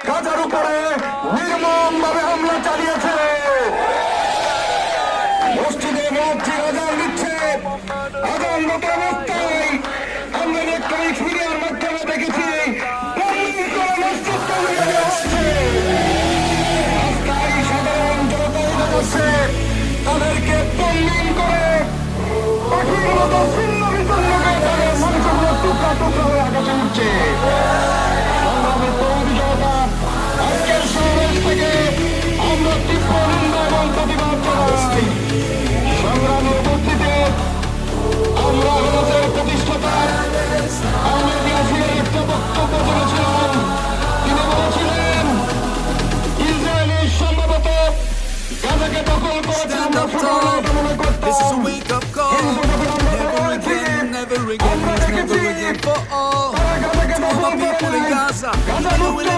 গাজার উপরে নির্মমভাবে হামলা চালিয়েছে। মসজিদে মুয়াজ্জিন আযান দিচ্ছে, আযানরত অবস্থায় আমরা ইলেকট্রনিক মিডিয়ার মাধ্যমে দেখেছি বন্ধ করে মসজিদকে উড়িয়ে দেওয়া হচ্ছে। রাস্তায় সাধারণ জনতা উঠে যাচ্ছে, তাদেরকে তল্লিন করে পাখির মতো ছিন্ন বিচ্ছিন্ন করে তাদের মাংসগুলো টুকরা টুকরা হয়ে আকাশে উঠছে। সংগ্রামের তৌহিদি জনতা, আজকের সমাবেশ থেকে আমরা তীব্র নিন্দা এবং প্রতিবাদ জানাই। সংগ্রামে উপস্থিতি আমরা আমাদের প্রতিষ্ঠাতা আহমেদ ইয়াসিনের একটা বক্তব্য শুনেছিলাম। তিনি বলেছিলেন ইসরায়েলি সম্ভবত গাজাকে দখল করেছে আমরা ছোটবেলায় মনে করতাম, This is a wake-up call. কিন্তু যখন আমরা বড় Never হয়েছি again, never again, আমরা never দেখেছি again for all. তারা গাজাকে To all দখল my করে people in নাই। Gaza, গাজা you know মুক্ত we live